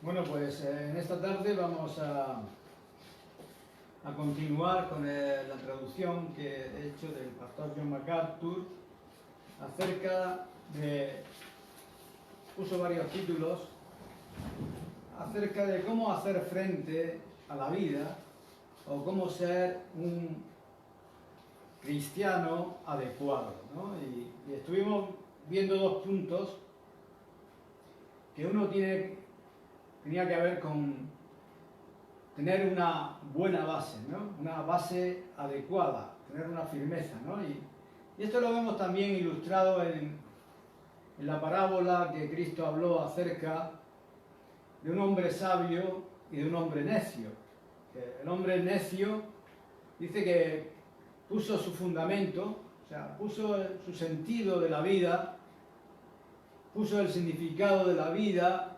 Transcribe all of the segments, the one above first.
Bueno, pues en esta tarde vamos a continuar con la traducción que he hecho del pastor John MacArthur acerca de, puso varios títulos, acerca de cómo hacer frente a la vida o cómo ser un cristiano adecuado, ¿no? Y estuvimos viendo dos puntos que uno tenía que ver con tener una buena base, ¿no? Una base adecuada, tener una firmeza, ¿no? Y esto lo vemos también ilustrado en la parábola que Cristo habló acerca de un hombre sabio y de un hombre necio. El hombre necio dice que puso su fundamento, o sea, puso su sentido de la vida, puso el significado de la vida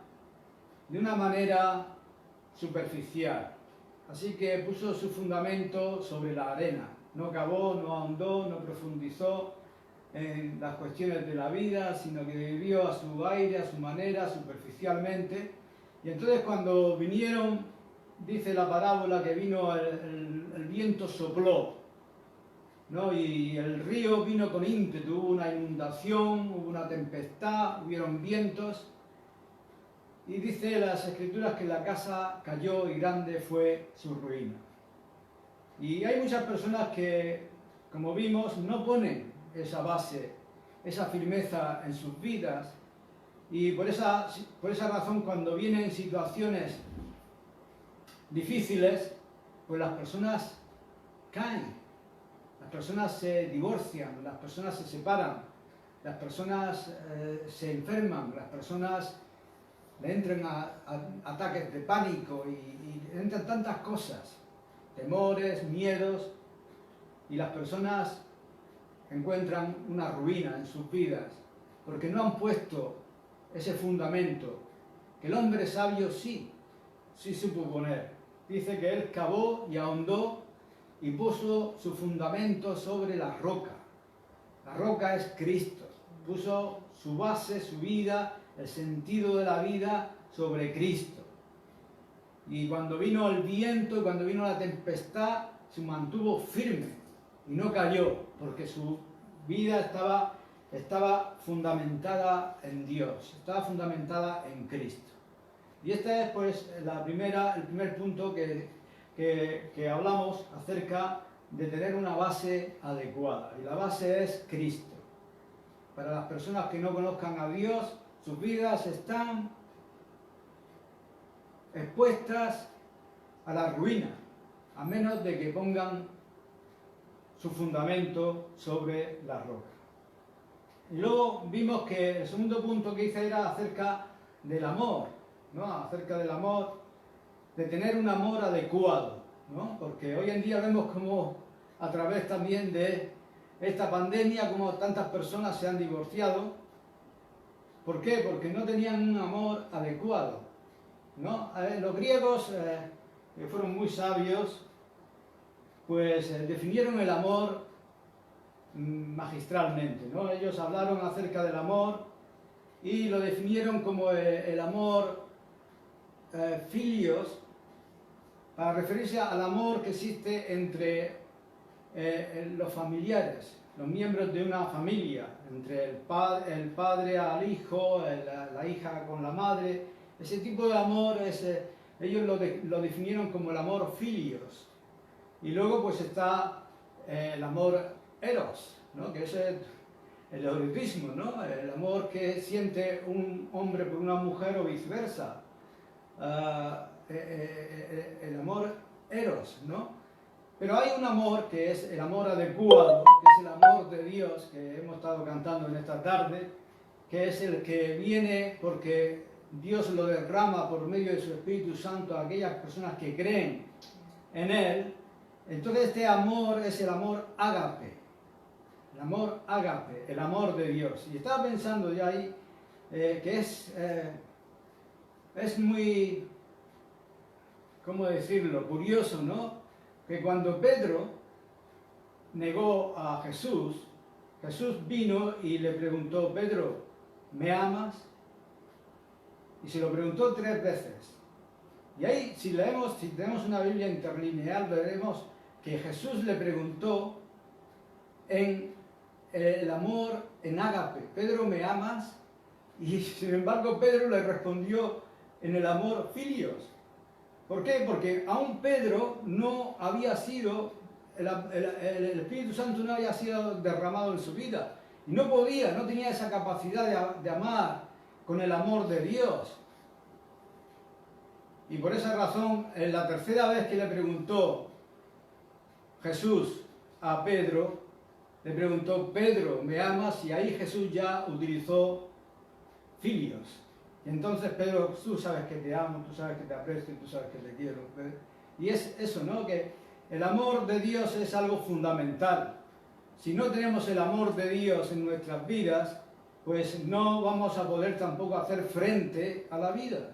de una manera superficial. Así que puso su fundamento sobre la arena. No cavó, no ahondó, no profundizó en las cuestiones de la vida, sino que vivió a su aire, a su manera, superficialmente. Y entonces cuando vinieron, dice la parábola que vino el viento sopló, ¿no? Y el río vino con ímpetu, hubo una inundación, hubo una tempestad, hubieron vientos. Y dice las Escrituras que la casa cayó y grande fue su ruina. Y hay muchas personas que, como vimos, no ponen esa base, esa firmeza en sus vidas. Y por esa razón, cuando vienen situaciones difíciles, pues las personas caen, las personas se divorcian, las personas se separan, las personas se enferman, las personas le entran a ataques de pánico y entran tantas cosas, temores, miedos, y las personas encuentran una ruina en sus vidas porque no han puesto ese fundamento que el hombre sabio sí supo poner. Dice que él cavó y ahondó y puso su fundamento sobre la roca. La roca es Cristo. Puso su base, su vida, el sentido de la vida sobre Cristo. Y cuando vino el viento, cuando vino la tempestad, se mantuvo firme y no cayó, porque su vida estaba fundamentada en Dios, estaba fundamentada en Cristo. Y este es pues el primer punto que hablamos acerca de tener una base adecuada. Y la base es Cristo. Para las personas que no conozcan a Dios, sus vidas están expuestas a la ruina, a menos de que pongan su fundamento sobre la roca. Y luego vimos que el segundo punto que hice era acerca del amor, ¿no? Acerca del amor, de tener un amor adecuado, ¿no? Porque hoy en día vemos como a través también de esta pandemia, como tantas personas se han divorciado. ¿Por qué? Porque no tenían un amor adecuado, ¿no? Los griegos, que fueron muy sabios, pues definieron el amor magistralmente, ¿no? Ellos hablaron acerca del amor y lo definieron como el amor filios, para referirse al amor que existe entre los familiares, los miembros de una familia, entre el padre al hijo, la hija con la madre. Ese tipo de amor, ellos lo definieron como el amor filios. Y luego pues está el amor eros, ¿no? Que es el erotismo, ¿no? El amor que siente un hombre por una mujer o viceversa. El amor eros, ¿no? Pero hay un amor que es el amor adecuado, que es el amor de Dios, que hemos estado cantando en esta tarde, que es el que viene porque Dios lo derrama por medio de su Espíritu Santo a aquellas personas que creen en Él. Entonces este amor es el amor ágape, el amor de Dios. Y estaba pensando ya ahí que es muy, ¿cómo decirlo?, curioso, ¿no? Que cuando Pedro negó a Jesús, Jesús vino y le preguntó: Pedro, ¿me amas? Y se lo preguntó 3 veces. Y ahí, si tenemos una Biblia interlineal, veremos que Jesús le preguntó en el amor en ágape: Pedro, ¿me amas? Y sin embargo Pedro le respondió en el amor filios. ¿Por qué? Porque aún Pedro no había sido, el Espíritu Santo no había sido derramado en su vida. Y no podía, no tenía esa capacidad de amar con el amor de Dios. Y por esa razón, en la tercera vez que le preguntó Jesús a Pedro, le preguntó: Pedro, ¿me amas? Y ahí Jesús ya utilizó filios. Y entonces Pedro: tú sabes que te amo, tú sabes que te aprecio, tú sabes que te quiero. Y es eso, ¿no? Que el amor de Dios es algo fundamental. Si no tenemos el amor de Dios en nuestras vidas, pues no vamos a poder tampoco hacer frente a la vida.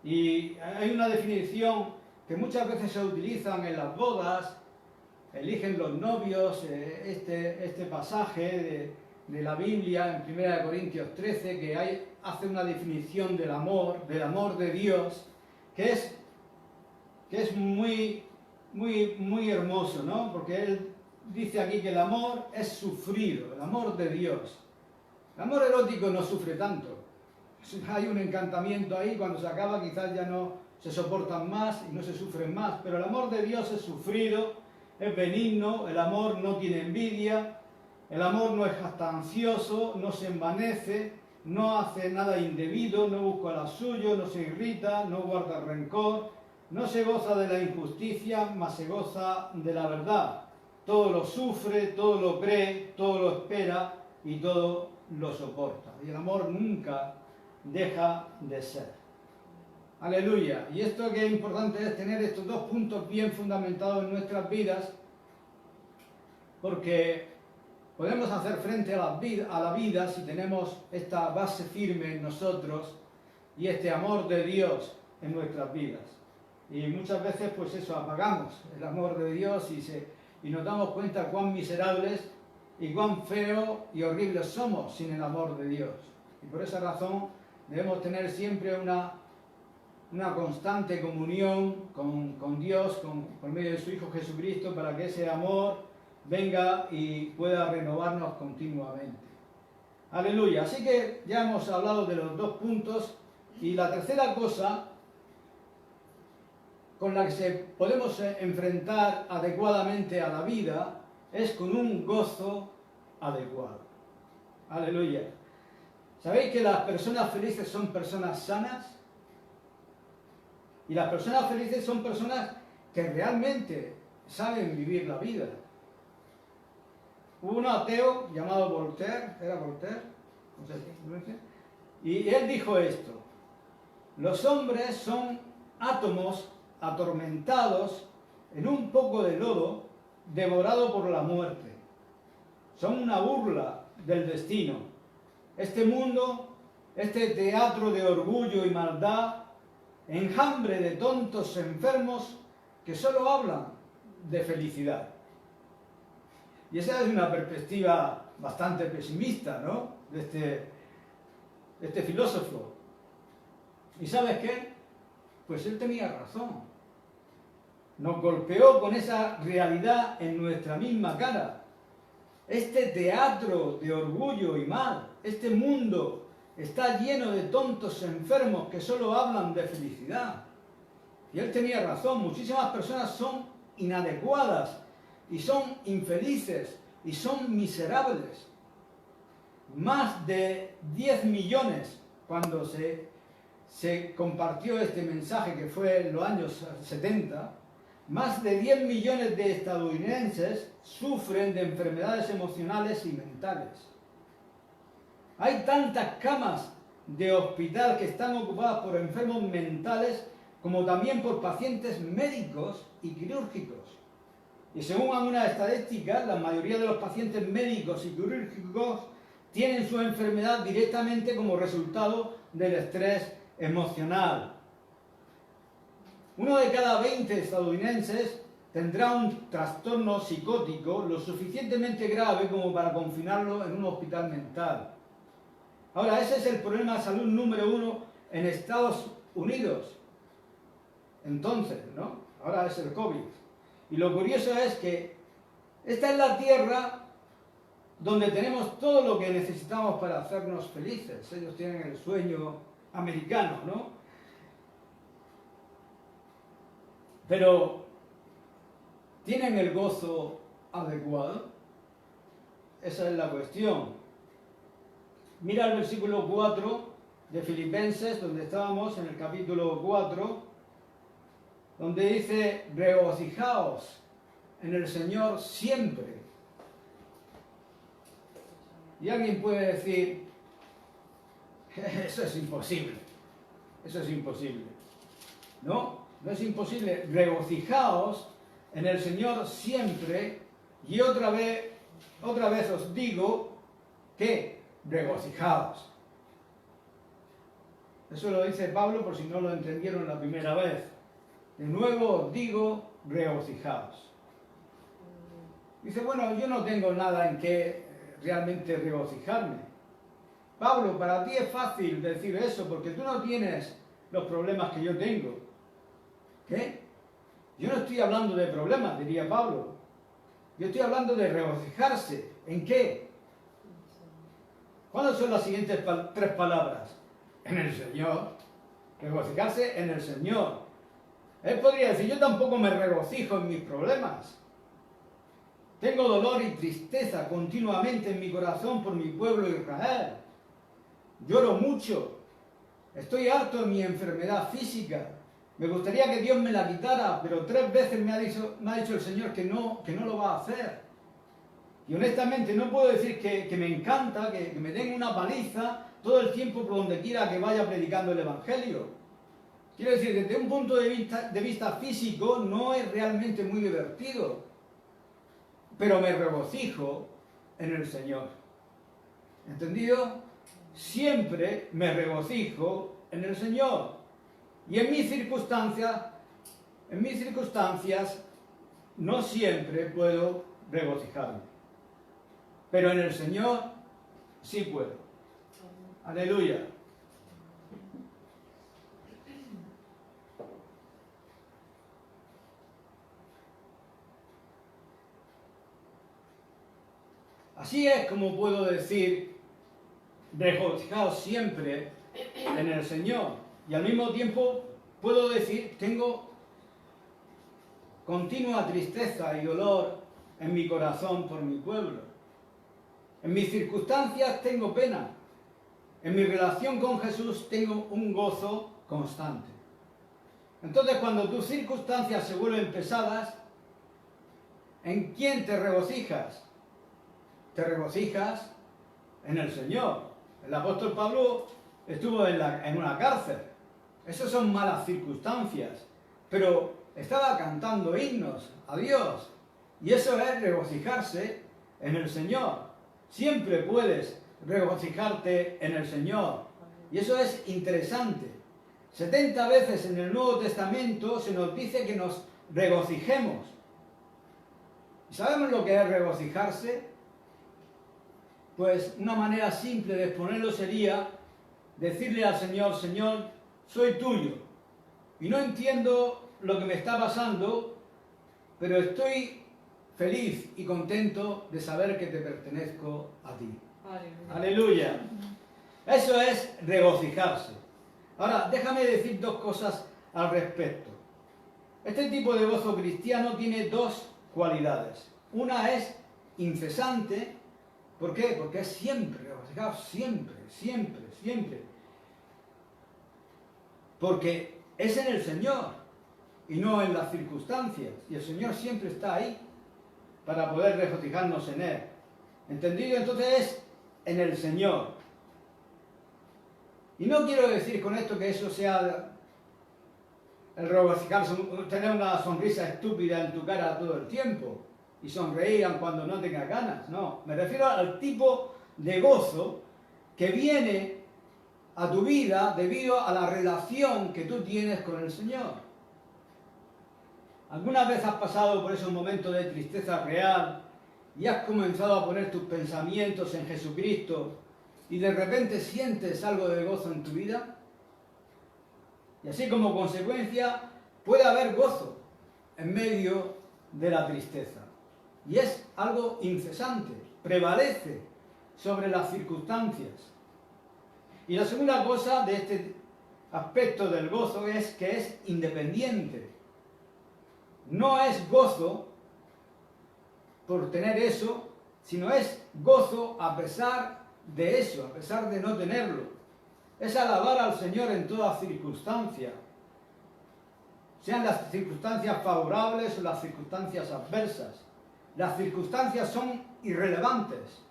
Y hay una definición que muchas veces se utilizan en las bodas, eligen los novios, este pasaje de la Biblia en 1 Corintios 13, que hace una definición del amor de Dios, que es muy, muy, muy hermoso, ¿no? Porque él dice aquí que el amor es sufrido, el amor de Dios. El amor erótico no sufre tanto. Hay un encantamiento ahí, cuando se acaba quizás ya no se soportan más y no se sufren más, pero el amor de Dios es sufrido, es benigno, el amor no tiene envidia, el amor no es jactancioso, no se envanece, no hace nada indebido, no busca lo suyo, no se irrita, no guarda rencor, no se goza de la injusticia, mas se goza de la verdad. Todo lo sufre, todo lo cree, todo lo espera y todo lo soporta. Y el amor nunca deja de ser. Aleluya. Y esto que es importante es tener estos 2 puntos bien fundamentados en nuestras vidas, porque podemos hacer frente a la vida si tenemos esta base firme en nosotros y este amor de Dios en nuestras vidas. Y muchas veces pues eso, apagamos el amor de Dios y nos damos cuenta cuán miserables y cuán feos y horribles somos sin el amor de Dios. Y por esa razón debemos tener siempre una constante comunión con Dios, por medio de su Hijo Jesucristo, para que ese amor venga y pueda renovarnos continuamente. Aleluya. Así que ya hemos hablado de los 2 puntos, y la tercera cosa con la que podemos enfrentar adecuadamente a la vida es con un gozo adecuado. Aleluya. ¿Sabéis que las personas felices son personas sanas? Y las personas felices son personas que realmente saben vivir la vida. Hubo un ateo llamado Voltaire, ¿era Voltaire? No sé si, y él dijo esto: los hombres son átomos atormentados en un poco de lodo, devorado por la muerte. Son una burla del destino. Este mundo, este teatro de orgullo y maldad, enjambre de tontos enfermos que solo hablan de felicidad. Y esa es una perspectiva bastante pesimista, ¿no? De este filósofo. ¿Y sabes qué? Pues él tenía razón. Nos golpeó con esa realidad en nuestra misma cara. Este teatro de orgullo y mal, este mundo está lleno de tontos enfermos que solo hablan de felicidad. Y él tenía razón. Muchísimas personas son inadecuadas y son infelices y son miserables. Más de 10 millones, cuando se compartió este mensaje, que fue en los años 70, más de 10 millones de estadounidenses sufren de enfermedades emocionales y mentales. Hay tantas camas de hospital que están ocupadas por enfermos mentales como también por pacientes médicos y quirúrgicos. Y según algunas estadísticas, la mayoría de los pacientes médicos y quirúrgicos tienen su enfermedad directamente como resultado del estrés emocional. 1 de cada 20 estadounidenses tendrá un trastorno psicótico lo suficientemente grave como para confinarlo en un hospital mental. Ahora, ese es el problema de salud número 1 en Estados Unidos. Entonces, ¿no? Ahora es el COVID. Y lo curioso es que esta es la tierra donde tenemos todo lo que necesitamos para hacernos felices. Ellos tienen el sueño americano, ¿no? Pero, ¿tienen el gozo adecuado? Esa es la cuestión. Mira el versículo 4 de Filipenses, donde estábamos en el capítulo 4, donde dice, regocijaos en el Señor siempre. Y alguien puede decir, eso es imposible, eso es imposible. No, no es imposible. Regocijaos en el Señor siempre, y otra vez os digo que regocijaos. Eso lo dice Pablo por si no lo entendieron la primera vez. De nuevo os digo, regocijaos. Dice, bueno, yo no tengo nada en qué realmente regocijarme. Pablo, para ti es fácil decir eso porque tú no tienes los problemas que yo tengo. ¿Qué? Yo no estoy hablando de problemas, diría Pablo. Yo estoy hablando de regocijarse. ¿En qué? ¿Cuáles son las siguientes tres palabras? En el Señor. Regocijarse en el Señor. Él podría decir, yo tampoco me regocijo en mis problemas. Tengo dolor y tristeza continuamente en mi corazón por mi pueblo Israel. Lloro mucho. Estoy harto de mi enfermedad física. Me gustaría que Dios me la quitara, pero 3 veces me ha dicho el Señor que no lo va a hacer. Y honestamente no puedo decir que me encanta, que me den una paliza todo el tiempo por donde quiera que vaya predicando el Evangelio. Quiero decir, desde un punto de vista físico no es realmente muy divertido, pero me regocijo en el Señor. ¿Entendido? Siempre me regocijo en el Señor. Y en mis circunstancias no siempre puedo regocijarme. Pero en el Señor sí puedo. Aleluya. Así es como puedo decir, regocijaos siempre en el Señor. Y al mismo tiempo puedo decir, tengo continua tristeza y dolor en mi corazón por mi pueblo. En mis circunstancias tengo pena. En mi relación con Jesús tengo un gozo constante. Entonces, cuando tus circunstancias se vuelven pesadas, ¿en quién te regocijas? Te regocijas en el Señor. El apóstol Pablo estuvo en una cárcel. Esas son malas circunstancias, pero estaba cantando himnos a Dios. Y eso es regocijarse en el Señor. Siempre puedes regocijarte en el Señor. Y eso es interesante. 70 veces en el Nuevo Testamento se nos dice que nos regocijemos. ¿Y sabemos lo que es regocijarse? Pues una manera simple de exponerlo sería decirle al Señor, Señor, soy tuyo. Y no entiendo lo que me está pasando, pero estoy feliz y contento de saber que te pertenezco a ti. Aleluya. Eso es regocijarse. Ahora, déjame decir 2 cosas al respecto. Este tipo de gozo cristiano tiene 2 cualidades. Una es incesante. ¿Por qué? Porque es siempre, regocijaos siempre, siempre, siempre. Porque es en el Señor y no en las circunstancias. Y el Señor siempre está ahí para poder regocijarnos en Él. ¿Entendido? Entonces es en el Señor. Y no quiero decir con esto que eso sea el regocijarse, tener una sonrisa estúpida en tu cara todo el tiempo y sonreír cuando no tengas ganas. No, me refiero al tipo de gozo que viene a tu vida debido a la relación que tú tienes con el Señor. ¿Alguna vez has pasado por esos momentos de tristeza real y has comenzado a poner tus pensamientos en Jesucristo y de repente sientes algo de gozo en tu vida? Y así como consecuencia puede haber gozo en medio de la tristeza. Y es algo incesante, prevalece sobre las circunstancias. Y la segunda cosa de este aspecto del gozo es que es independiente. No es gozo por tener eso, sino es gozo a pesar de eso, a pesar de no tenerlo. Es alabar al Señor en todas circunstancias, sean las circunstancias favorables o las circunstancias adversas. Las circunstancias son irrelevantes.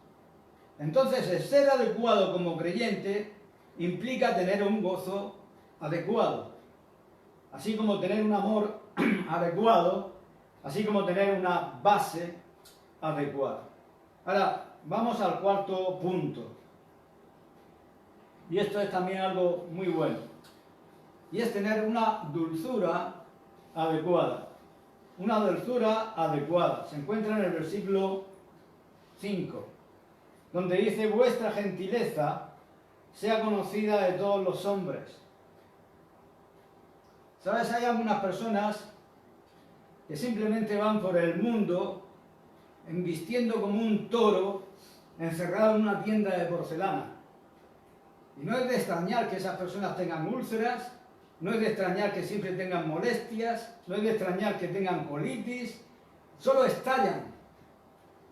Entonces, el ser adecuado como creyente implica tener un gozo adecuado, así como tener un amor adecuado, así como tener una base adecuada. Ahora, vamos al cuarto punto. Y esto es también algo muy bueno. Y es tener una dulzura adecuada. Una dulzura adecuada. Se encuentra en el versículo 5, donde dice: vuestra gentileza sea conocida de todos los hombres. ¿Sabes? Hay algunas personas que simplemente van por el mundo embistiendo como un toro encerrado en una tienda de porcelana. Y no es de extrañar que esas personas tengan úlceras, no es de extrañar que siempre tengan molestias, no es de extrañar que tengan colitis, solo estallan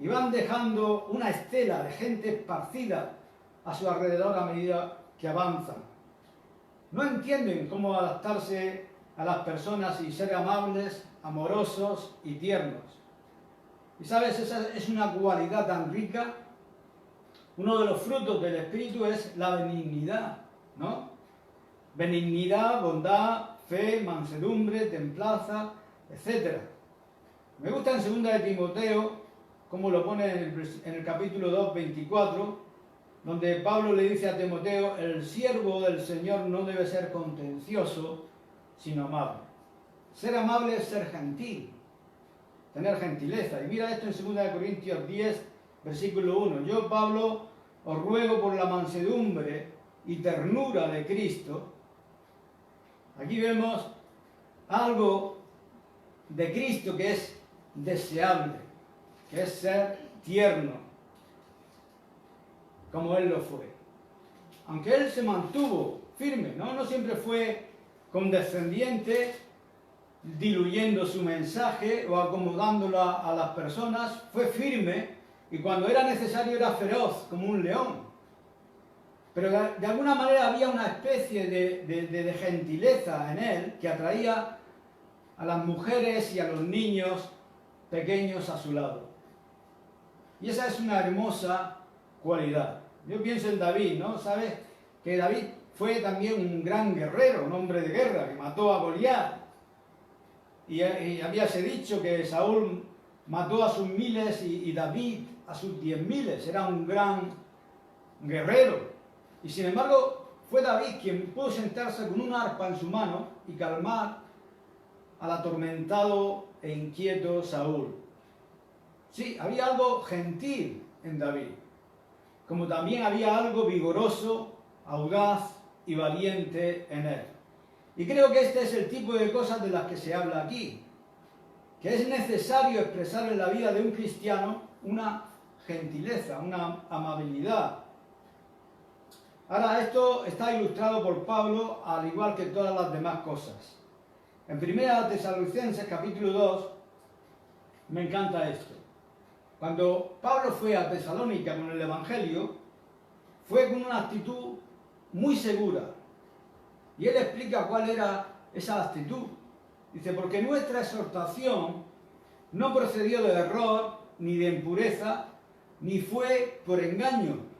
y van dejando una estela de gente esparcida a su alrededor a medida que avanzan. No entienden cómo adaptarse a las personas y ser amables, amorosos y tiernos. Y sabes, esa es una cualidad tan rica. Uno de los frutos del Espíritu es la benignidad, ¿no? Benignidad, bondad, fe, mansedumbre, templanza, etc. Me gusta en 2 de Timoteo, como lo pone en el capítulo 2, 24, donde Pablo le dice a Timoteo: el siervo del Señor no debe ser contencioso, sino amable. Ser amable es ser gentil, tener gentileza. Y mira esto en 2 Corintios 10, versículo 1. Yo, Pablo, os ruego por la mansedumbre y ternura de Cristo. Aquí vemos algo de Cristo que es deseable, que es ser tierno, como Él lo fue. Aunque Él se mantuvo firme, no siempre fue condescendiente, diluyendo su mensaje o acomodándolo a las personas, fue firme, y cuando era necesario era feroz, como un león. Pero de alguna manera había una especie de gentileza en él que atraía a las mujeres y a los niños pequeños a su lado. Y esa es una hermosa cualidad. Yo pienso en David, ¿no? ¿Sabes? Que David fue también un gran guerrero, un hombre de guerra, que mató a Goliat. Y habíase dicho que Saúl mató a sus miles y David a sus 10.000. Era un gran guerrero. Y sin embargo, fue David quien pudo sentarse con un arpa en su mano y calmar al atormentado e inquieto Saúl. Sí, había algo gentil en David, como también había algo vigoroso, audaz y valiente en él. Y creo que este es el tipo de cosas de las que se habla aquí, que es necesario expresar en la vida de un cristiano una gentileza, una amabilidad. Ahora, esto está ilustrado por Pablo, al igual que todas las demás cosas. En 1 Tesalonicenses, capítulo 2, me encanta esto. Cuando Pablo fue a Tesalónica con el Evangelio, fue con una actitud muy segura. Y él explica cuál era esa actitud. Dice: porque nuestra exhortación no procedió de error, ni de impureza, ni fue por engaño.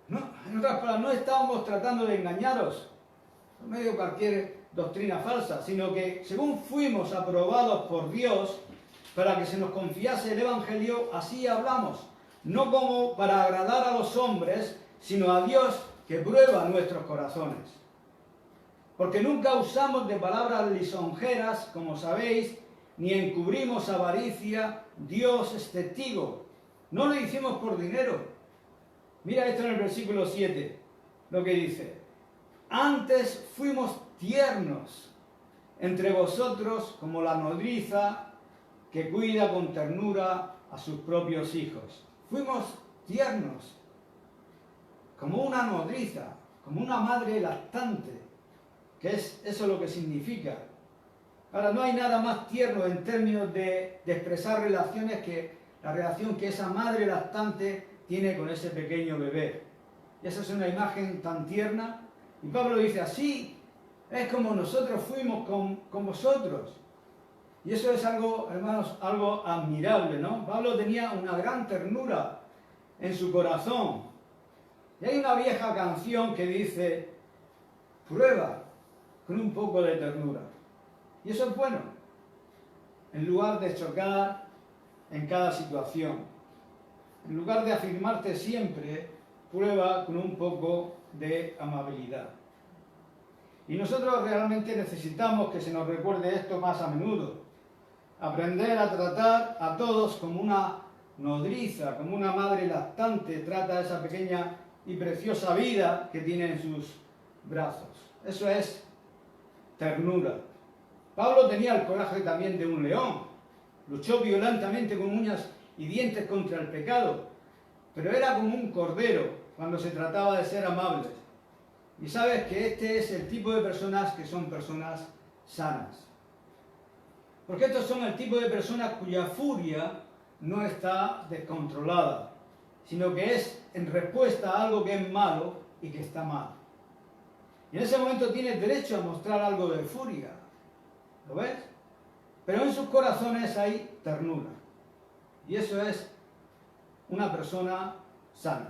No, en otras palabras, no estábamos tratando de engañaros por medio de cualquier doctrina falsa, sino que según fuimos aprobados por Dios para que se nos confiase el Evangelio, así hablamos, no como para agradar a los hombres, sino a Dios que prueba nuestros corazones. Porque nunca usamos de palabras lisonjeras, como sabéis, ni encubrimos avaricia. Dios es testigo. No lo hicimos por dinero. Mira esto en el versículo 7, lo que dice: antes fuimos tiernos entre vosotros como la nodriza que cuida con ternura a sus propios hijos. Fuimos tiernos, como una nodriza, como una madre lactante, que es eso lo que significa. Ahora, no hay nada más tierno en términos de expresar relaciones que la relación que esa madre lactante tiene con ese pequeño bebé. Y esa es una imagen tan tierna. Y Pablo dice, así es como nosotros fuimos con vosotros. Y eso es algo, hermanos, algo admirable, ¿no? Pablo tenía una gran ternura en su corazón. Y hay una vieja canción que dice, prueba con un poco de ternura. Y eso es bueno, en lugar de chocar en cada situación. En lugar de afirmarte siempre, prueba con un poco de amabilidad. Y nosotros realmente necesitamos que se nos recuerde esto más a menudo. Aprender a tratar a todos como una nodriza, como una madre lactante trata a esa pequeña y preciosa vida que tiene en sus brazos. Eso es ternura. Pablo tenía el coraje también de un león. Luchó violentamente con uñas y dientes contra el pecado, pero era como un cordero cuando se trataba de ser amables. Y sabes que este es el tipo de personas que son personas sanas. Porque estos son el tipo de personas cuya furia no está descontrolada, sino que es en respuesta a algo que es malo y que está mal. Y en ese momento tienes derecho a mostrar algo de furia. ¿Lo ves? Pero en sus corazones hay ternura. Y eso es una persona sana.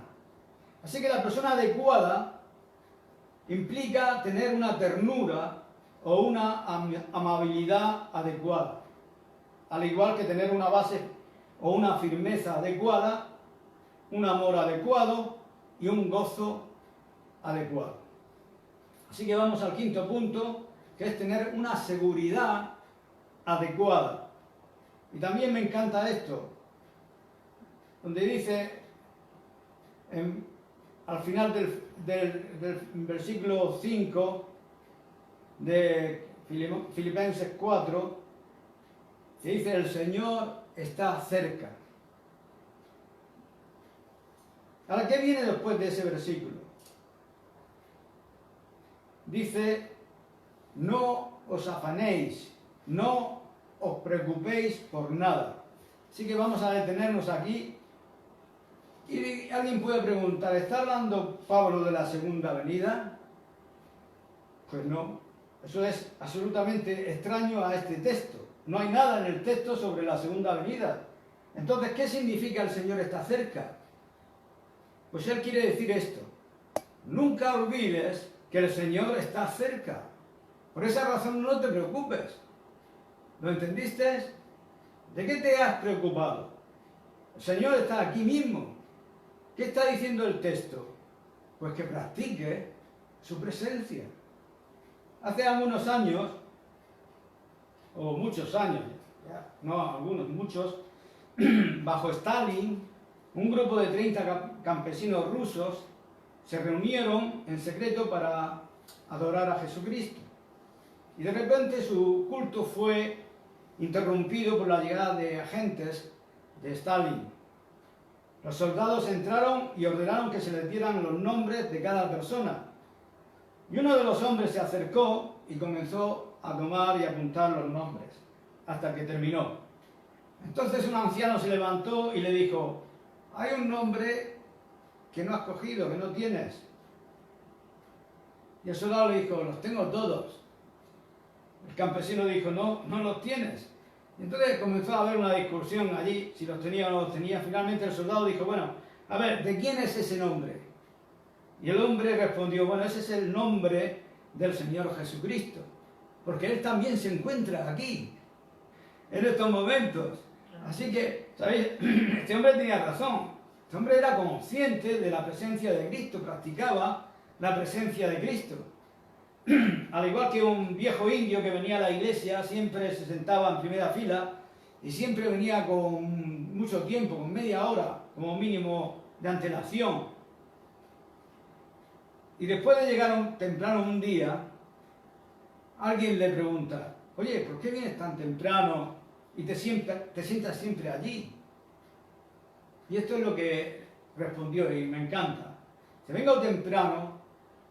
Así que la persona adecuada implica tener una ternura o una amabilidad adecuada. Al igual que tener una base o una firmeza adecuada, un amor adecuado y un gozo adecuado. Así que vamos al quinto punto, que es tener una seguridad adecuada. Y también me encanta esto, donde dice al final del versículo 5 de Filipenses 4, que dice, el Señor está cerca. Ahora, ¿qué viene después de ese versículo? Dice, no os afanéis, no os preocupéis por nada. Así que vamos a detenernos aquí. Y alguien puede preguntar, ¿está hablando Pablo de la segunda venida? Pues no, eso es absolutamente extraño a este texto. No hay nada en el texto sobre la segunda venida. Entonces, ¿qué significa el Señor está cerca? Pues él quiere decir esto. Nunca olvides que el Señor está cerca. Por esa razón no te preocupes. ¿Lo entendiste? ¿De qué te has preocupado? El Señor está aquí mismo. ¿Qué está diciendo el texto? Pues que practique su presencia. Hace algunos años, o muchos años, ya, no algunos, muchos, bajo Stalin, un grupo de 30 campesinos rusos se reunieron en secreto para adorar a Jesucristo. Y de repente su culto fue interrumpido por la llegada de agentes de Stalin. Los soldados entraron y ordenaron que se les dieran los nombres de cada persona. Y uno de los hombres se acercó y comenzó a tomar y apuntar los nombres, hasta que terminó. Entonces un anciano se levantó y le dijo, hay un nombre que no has cogido, que no tienes. Y el soldado le dijo, los tengo todos. El campesino dijo, no, no los tienes. Y entonces comenzó a haber una discusión allí, si los tenía o no los tenía. Finalmente el soldado dijo, bueno, a ver, ¿de quién es ese nombre? Y el hombre respondió, bueno, ese es el nombre del Señor Jesucristo, porque Él también se encuentra aquí, en estos momentos. Así que, ¿sabéis? Este hombre tenía razón. Este hombre era consciente de la presencia de Cristo, practicaba la presencia de Cristo. Al igual que un viejo indio que venía a la iglesia, siempre se sentaba en primera fila y siempre venía con mucho tiempo, con media hora como mínimo de antelación. Y después de llegar temprano un día, alguien le pregunta, oye, ¿por qué vienes tan temprano y te sientas siempre allí? Y esto es lo que respondió y me encanta. Si vengo temprano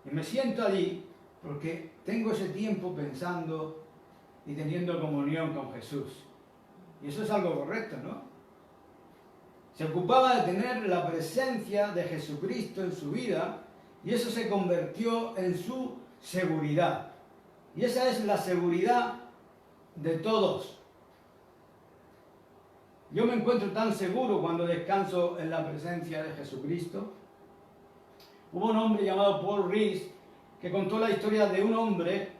y me siento allí porque tengo ese tiempo pensando y teniendo comunión con Jesús. Y eso es algo correcto, ¿no? Se ocupaba de tener la presencia de Jesucristo en su vida y eso se convirtió en su seguridad. Y esa es la seguridad de todos. Yo me encuentro tan seguro cuando descanso en la presencia de Jesucristo. Hubo un hombre llamado Paul Rees que contó la historia de un hombre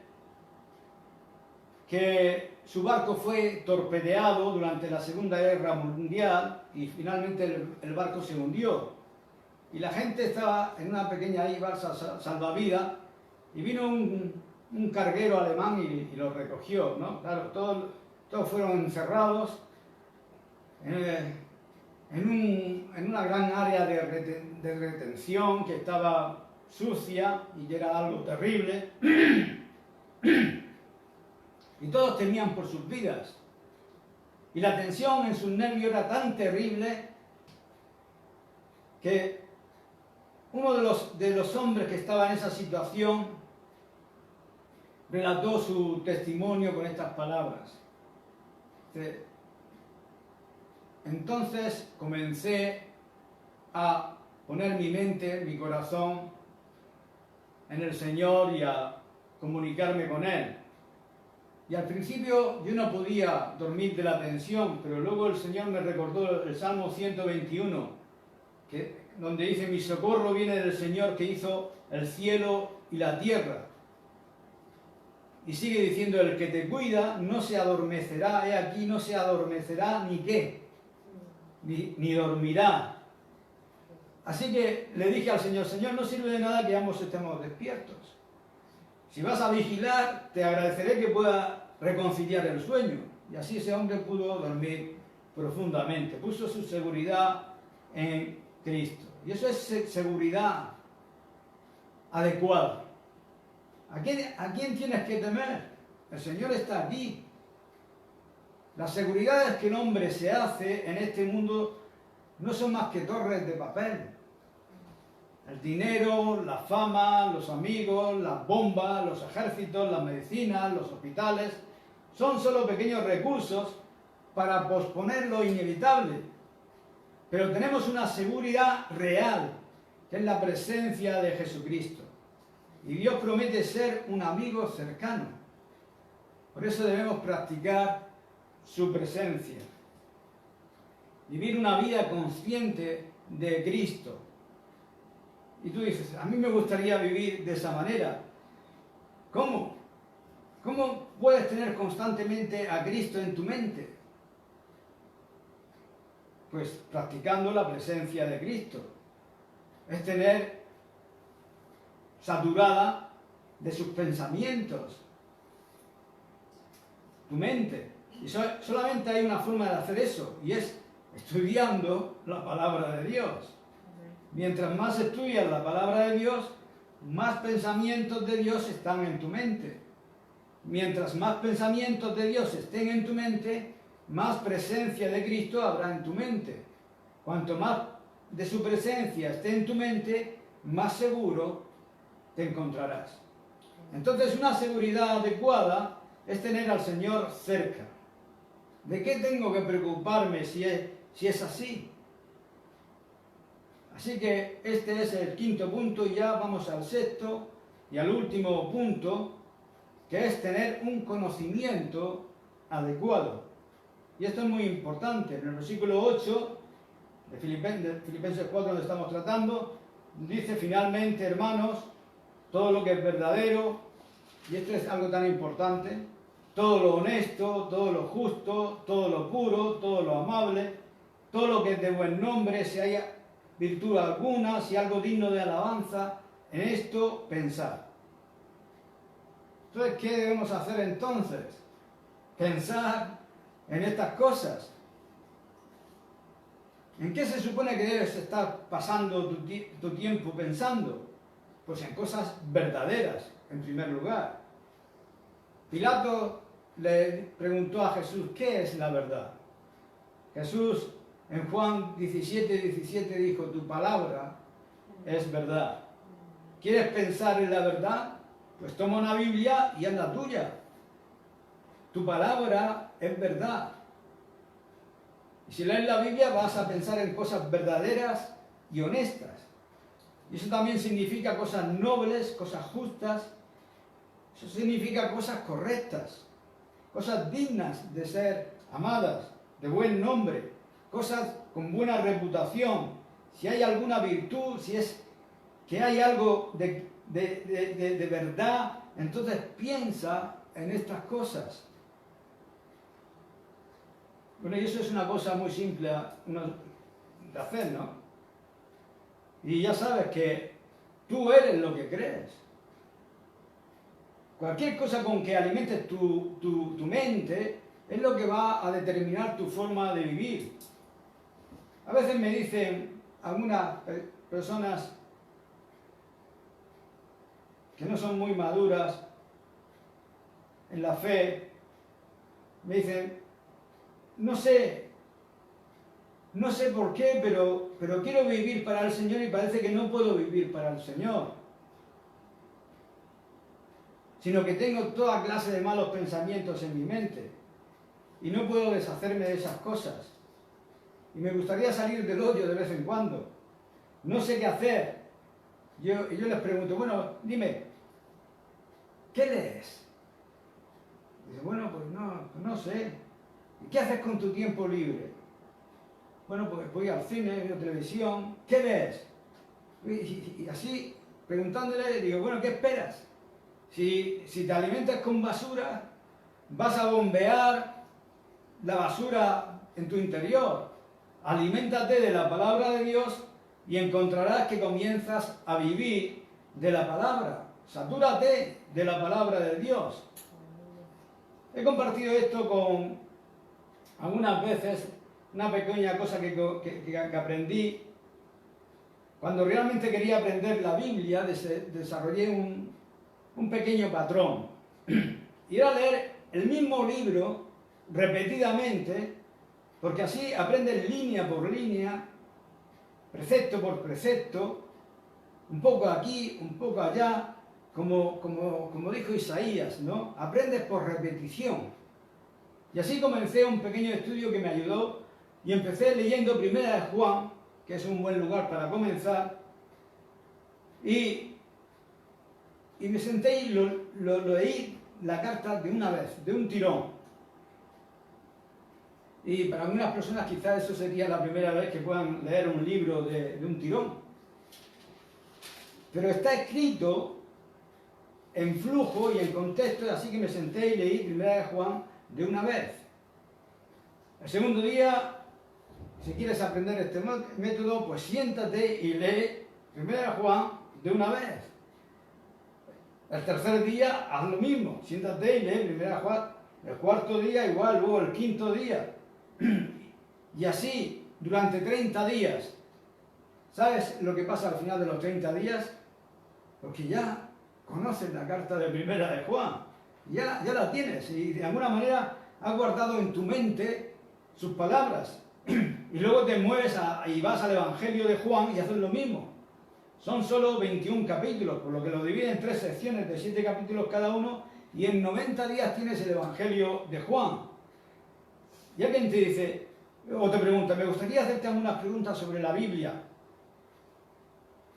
que su barco fue torpedeado durante la Segunda Guerra Mundial y finalmente el barco se hundió. Y la gente estaba en una pequeña balsa salvavidas y vino un carguero alemán y los recogió, ¿no? Claro, todos fueron encerrados en una gran área de retención que estaba sucia y que era algo terrible. Y todos temían por sus vidas. Y la tensión en sus nervios era tan terrible que uno de los hombres que estaba en esa situación relató su testimonio con estas palabras. Entonces comencé a poner mi mente, mi corazón en el Señor y a comunicarme con Él. Y al principio yo no podía dormir de la tensión, pero luego el Señor me recordó el Salmo 121, donde dice, mi socorro viene del Señor que hizo el cielo y la tierra. Y sigue diciendo, el que te cuida no se adormecerá, he aquí no se adormecerá ni qué, ni dormirá. Así que le dije al Señor, Señor, no sirve de nada que ambos estemos despiertos. Si vas a vigilar, te agradeceré que pueda reconciliar el sueño. Y así ese hombre pudo dormir profundamente. Puso su seguridad en Cristo. Y eso es seguridad adecuada. ¿A quién tienes que temer? El Señor está aquí. Las seguridades que el hombre se hace en este mundo no son más que torres de papel. El dinero, la fama, los amigos, las bombas, los ejércitos, las medicinas, los hospitales, son solo pequeños recursos para posponer lo inevitable. Pero tenemos una seguridad real, que es la presencia de Jesucristo. Y Dios promete ser un amigo cercano. Por eso debemos practicar su presencia. Vivir una vida consciente de Cristo. Y tú dices, a mí me gustaría vivir de esa manera. ¿Cómo? ¿Cómo puedes tener constantemente a Cristo en tu mente? Pues practicando la presencia de Cristo. Es tener saturada de sus pensamientos tu mente. Y solamente hay una forma de hacer eso, y es estudiando la palabra de Dios. Mientras más estudias la palabra de Dios, más pensamientos de Dios están en tu mente. Mientras más pensamientos de Dios estén en tu mente, más presencia de Cristo habrá en tu mente. Cuanto más de su presencia esté en tu mente, más seguro te encontrarás. Entonces, una seguridad adecuada es tener al Señor cerca. ¿De qué tengo que preocuparme si es así? Así que este es el quinto punto y ya vamos al sexto y al último punto, que es tener un conocimiento adecuado. Y esto es muy importante. En el versículo 8 de Filipenses 4, donde estamos tratando, dice finalmente, hermanos, todo lo que es verdadero, y esto es algo tan importante, todo lo honesto, todo lo justo, todo lo puro, todo lo amable, todo lo que es de buen nombre, si haya virtud alguna, si algo digno de alabanza, en esto pensar. Entonces, ¿qué debemos hacer entonces? Pensar en estas cosas. ¿En qué se supone que debes estar pasando tu tiempo pensando? Pues en cosas verdaderas, en primer lugar. Pilato le preguntó a Jesús, ¿qué es la verdad? Jesús en Juan 17:17 dijo, tu palabra es verdad. ¿Quieres pensar en la verdad? Pues toma una Biblia y haz la tuya. Tu palabra es verdad. Y si lees la Biblia vas a pensar en cosas verdaderas y honestas. Y eso también significa cosas nobles, cosas justas. Eso significa cosas correctas, cosas dignas de ser amadas, de buen nombre, cosas con buena reputación. Si hay alguna virtud, si es que hay algo de verdad, entonces piensa en estas cosas. Bueno, y eso es una cosa muy simple de hacer, ¿no? Y ya sabes que tú eres lo que crees. Cualquier cosa con que alimentes tu mente es lo que va a determinar tu forma de vivir. A veces me dicen algunas personas que no son muy maduras en la fe, me dicen, no sé por qué, pero quiero vivir para el Señor y parece que no puedo vivir para el Señor. Sino que tengo toda clase de malos pensamientos en mi mente y no puedo deshacerme de esas cosas. Y me gustaría salir del hoyo de vez en cuando. No sé qué hacer. Y yo les pregunto, bueno, dime, ¿qué lees? Dice, bueno, pues no sé. ¿Y qué haces con tu tiempo libre? Bueno, pues voy al cine, veo televisión. ¿Qué ves? Y así, preguntándole, digo, bueno, ¿qué esperas? Si te alimentas con basura, vas a bombear la basura en tu interior. Aliméntate de la palabra de Dios y encontrarás que comienzas a vivir de la palabra. Satúrate de la palabra de Dios. He compartido esto con algunas veces, una pequeña cosa que aprendí. Cuando realmente quería aprender la Biblia, desarrollé un pequeño patrón. Y era leer el mismo libro repetidamente, porque así aprendes línea por línea, precepto por precepto, un poco aquí, un poco allá, como dijo Isaías, ¿no? Aprendes por repetición. Y así comencé un pequeño estudio que me ayudó y empecé leyendo Primera de Juan, que es un buen lugar para comenzar, y me senté y lo leí la carta de una vez, de un tirón. Y para algunas personas quizás eso sería la primera vez que puedan leer un libro de un tirón. Pero está escrito en flujo y en contexto, así que me senté y leí Primera de Juan de una vez. El segundo día, si quieres aprender este método, pues siéntate y lee Primera de Juan de una vez. El tercer día, haz lo mismo, siéntate y lee Primera de Juan. El cuarto día igual, luego el quinto día. Y así, durante 30 días. ¿Sabes lo que pasa al final de los 30 días? Porque ya conoces la carta de Primera de Juan. Ya la tienes y de alguna manera has guardado en tu mente sus palabras. Y luego te mueves y vas al Evangelio de Juan y haces lo mismo. Son solo 21 capítulos, por lo que lo divide en 3 secciones de 7 capítulos cada uno, y en 90 días tienes el Evangelio de Juan. Y alguien te dice, o te pregunta, me gustaría hacerte algunas preguntas sobre la Biblia.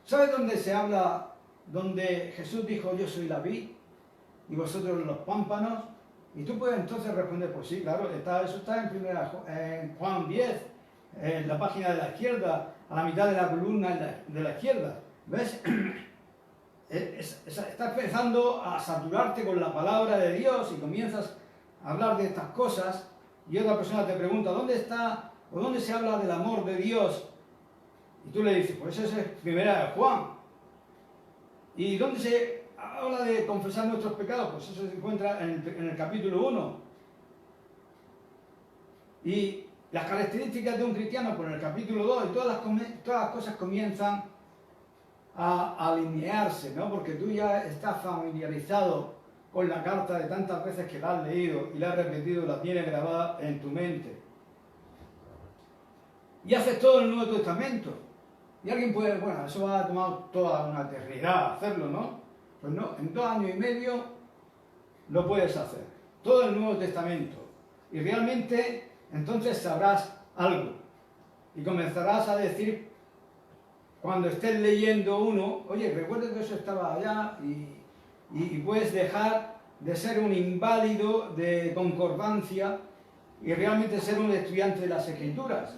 ¿Sabes dónde se habla, donde Jesús dijo, yo soy la vid y vosotros los pámpanos? Y tú puedes entonces responder, pues sí, claro, eso está en Juan 10, en la página de la izquierda, a la mitad de la columna de la izquierda. ¿Ves? Estás empezando a saturarte con la palabra de Dios y comienzas a hablar de estas cosas, y otra persona te pregunta, ¿dónde está o dónde se habla del amor de Dios? Y tú le dices, pues eso es Primera de Juan. ¿Y dónde se habla de confesar nuestros pecados? Pues eso se encuentra en el capítulo 1. Y las características de un cristiano, por el capítulo 2, y todas las cosas comienzan a alinearse, ¿no? Porque tú ya estás familiarizado con la carta de tantas veces que la has leído y la has repetido, la tienes grabada en tu mente. Y haces todo el Nuevo Testamento. Y alguien puede, bueno, eso va a tomar toda una eternidad hacerlo, ¿no? Pues no, en 2 años y medio lo puedes hacer. Todo el Nuevo Testamento. Y realmente entonces sabrás algo. Y comenzarás a decir, cuando estés leyendo uno, oye, recuerda que eso estaba allá, y puedes dejar de ser un inválido de concordancia y realmente ser un estudiante de las Escrituras.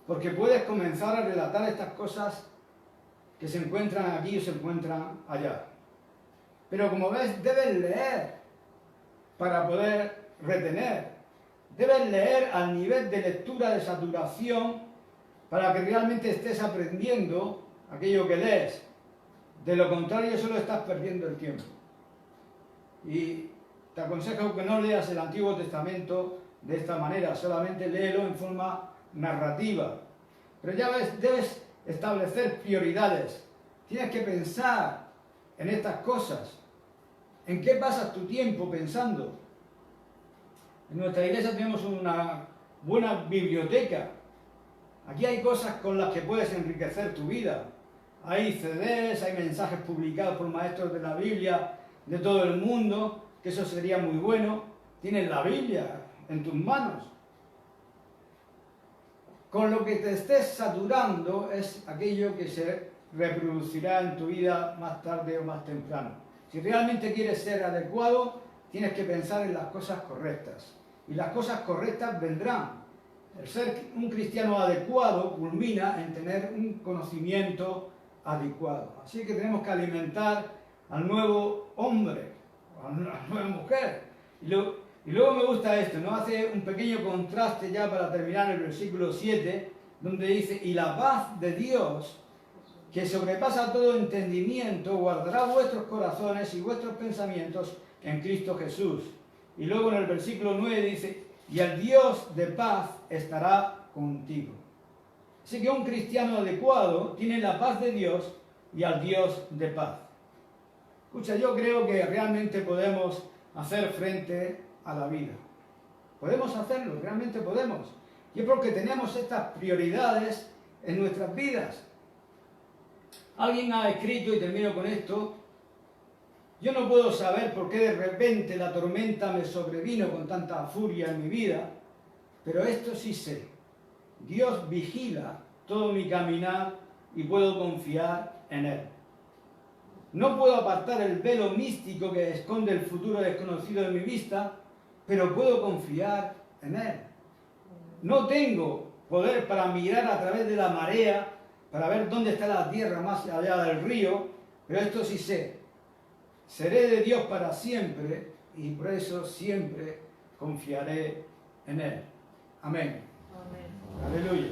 Porque puedes comenzar a relatar estas cosas que se encuentran aquí o se encuentran allá. Pero como ves, debes leer para poder retener. Debes leer al nivel de lectura de saturación para que realmente estés aprendiendo aquello que lees. De lo contrario, solo estás perdiendo el tiempo. Y te aconsejo que no leas el Antiguo Testamento de esta manera, solamente léelo en forma narrativa. Pero ya ves, debes establecer prioridades. Tienes que pensar en estas cosas. ¿En qué pasas tu tiempo pensando? En nuestra iglesia tenemos una buena biblioteca. Aquí hay cosas con las que puedes enriquecer tu vida. Hay CDs, hay mensajes publicados por maestros de la Biblia de todo el mundo, que eso sería muy bueno. Tienes la Biblia en tus manos. Con lo que te estés saturando es aquello que se reproducirá en tu vida más tarde o más temprano. Si realmente quieres ser adecuado, tienes que pensar en las cosas correctas. Y las cosas correctas vendrán. El ser un cristiano adecuado culmina en tener un conocimiento adecuado. Así que tenemos que alimentar al nuevo hombre, a la nueva mujer. Y luego me gusta esto, ¿no? Hace un pequeño contraste ya para terminar el versículo 7, donde dice, y la paz de Dios, que sobrepasa todo entendimiento, guardará vuestros corazones y vuestros pensamientos en Cristo Jesús. Y luego en el versículo 9 dice, y el Dios de paz estará contigo. Así que un cristiano adecuado tiene la paz de Dios y al Dios de paz. Escucha, yo creo que realmente podemos hacer frente a la vida. Podemos hacerlo, realmente podemos. Y es porque tenemos estas prioridades en nuestras vidas. Alguien ha escrito, y termino con esto, yo no puedo saber por qué de repente la tormenta me sobrevino con tanta furia en mi vida, pero esto sí sé. Dios vigila todo mi caminar y puedo confiar en Él. No puedo apartar el velo místico que esconde el futuro desconocido de mi vista, pero puedo confiar en Él. No tengo poder para mirar a través de la marea, para ver dónde está la tierra más allá del río, pero esto sí sé. Seré de Dios para siempre y por eso siempre confiaré en Él. Amén. Amén. Aleluya.